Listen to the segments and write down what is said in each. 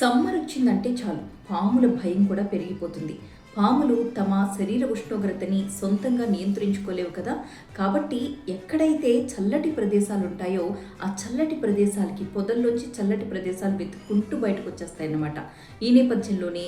Summer వచ్చిందంటే చాలు పాముల భయం కూడా పెరిగిపోతుంది. పాములు తమ శరీర ఉష్ణోగ్రతని సొంతంగా నియంత్రించుకోలేవు కదా! కాబట్టి ఎక్కడైతే చల్లటి ప్రదేశాలు ఉంటాయో ఆ చల్లటి ప్రదేశాలకి పొదల్లోంచి చల్లటి ప్రదేశాలు వెతుక్కుంటూ బయటకొచ్చేస్తాయన్నమాట. ఈ నేపథ్యంలోనే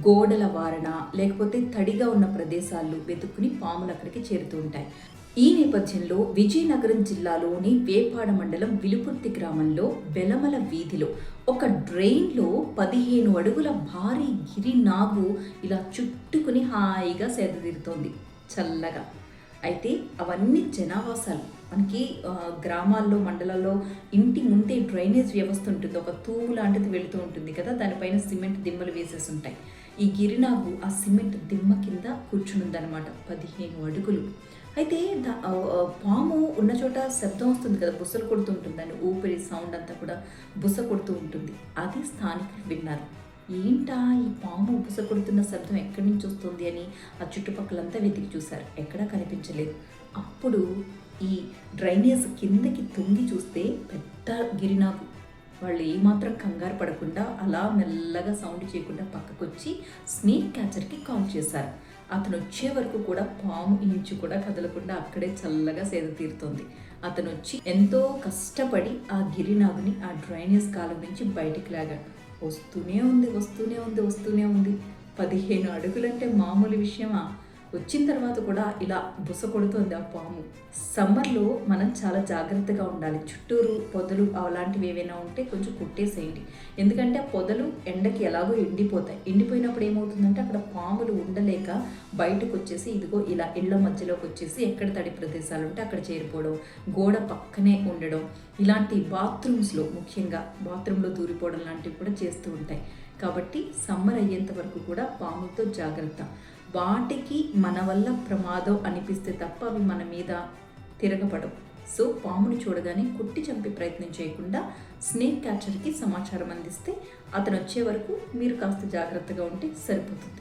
గోడల వారన లేకపోతే తడిగా ఉన్న ప్రదేశాలు వెతుక్కుని పాములు అక్కడికి చేరుతూ ఉంటాయి. ఈ నేపథ్యంలో విజయనగరం జిల్లాలోని వేపాడ మండలం విలుపుర్తి గ్రామంలో వెలమల వీధిలో ఒక డ్రైన్లో 15 అడుగుల భారీ గిరినాగు ఇలా చుట్టుకుని హాయిగా సేదతీరుతోంది చల్లగా. అయితే అవన్నీ జనావాసాలు. మనకి గ్రామాల్లో మండలాల్లో ఇంటి ముందే డ్రైనేజ్ వ్యవస్థ ఉంటుంది, ఒక తూము లాంటిది వెళుతూ ఉంటుంది కదా, దానిపైన సిమెంట్ దిమ్మలు వేసేసి ఉంటాయి. ఈ గిరినాగు ఆ సిమెంట్ దిమ్మ కింద కూర్చునుందనమాట 15 అడుగులు. అయితే పాము ఉన్న చోట శబ్దం వస్తుంది కదా, బుసలు కొడుతూ ఉంటుంది, దాన్ని ఊపిరి సౌండ్ అంతా కూడా బుస కొడుతూ ఉంటుంది. అది స్థానికులు విన్నారు. ఏంటా ఈ పాము బుస కొడుతున్న శబ్దం ఎక్కడి నుంచి వస్తుంది అని ఆ చుట్టుపక్కలంతా వెతికి చూశారు, ఎక్కడా కనిపించలేదు. అప్పుడు ఈ డ్రైనేజ్ కిందకి తొంగి చూస్తే పెద్ద గిరినాగు. వాళ్ళు ఏమాత్రం కంగారు పడకుండా అలా మెల్లగా సౌండ్ చేయకుండా పక్కకొచ్చి స్నేక్ క్యాచర్కి కాల్ చేశారు. అతను వచ్చే వరకు కూడా పాము ఇంచు కూడా కదలకుండా అక్కడే చల్లగా సేద తీరుతోంది. అతను వచ్చి ఎంతో కష్టపడి ఆ గిరినాగుని ఆ డ్రైనేజ్ కాలం నుంచి బయటికి లాగాడు. వస్తూనే ఉంది. 15 అడుగులంటే మామూలు విషయమా? వచ్చిన తర్వాత కూడా ఇలా బుస కొడుతోంది ఆ పాము. సమ్మర్లో మనం చాలా జాగ్రత్తగా ఉండాలి. చుట్టూరు పొదలు అలాంటివి ఏవైనా ఉంటే కొంచెం కొట్టేసేయండి. ఎందుకంటే ఆ పొదలు ఎండకి ఎలాగో ఎండిపోతాయి. ఎండిపోయినప్పుడు ఏమవుతుందంటే అక్కడ పాములు ఉండలేక బయటకు వచ్చేసి ఇదిగో ఇలా ఇళ్ల మధ్యలోకి వచ్చేసి ఎక్కడ తడి ప్రదేశాలు ఉంటే అక్కడ చేరిపోవడం, గోడ పక్కనే ఉండడం, ఇలాంటి బాత్రూమ్స్లో ముఖ్యంగా బాత్రూంలో దూరిపోవడం లాంటివి కూడా చేస్తూ ఉంటాయి. కాబట్టి సమ్మర్ అయ్యేంత వరకు కూడా పాములతో జాగ్రత్త. వాటికి మన వల్ల ప్రమాదం అనిపిస్తే తప్ప అవి మన మీద తిరగబడవు. సో పాముని చూడగానే కుట్టి చంపే ప్రయత్నం చేయకుండా స్నేక్ క్యాచర్కి సమాచారం అందిస్తే అతను వచ్చే వరకు మీరు కాస్త జాగ్రత్తగా ఉంటే సరిపోతుంది.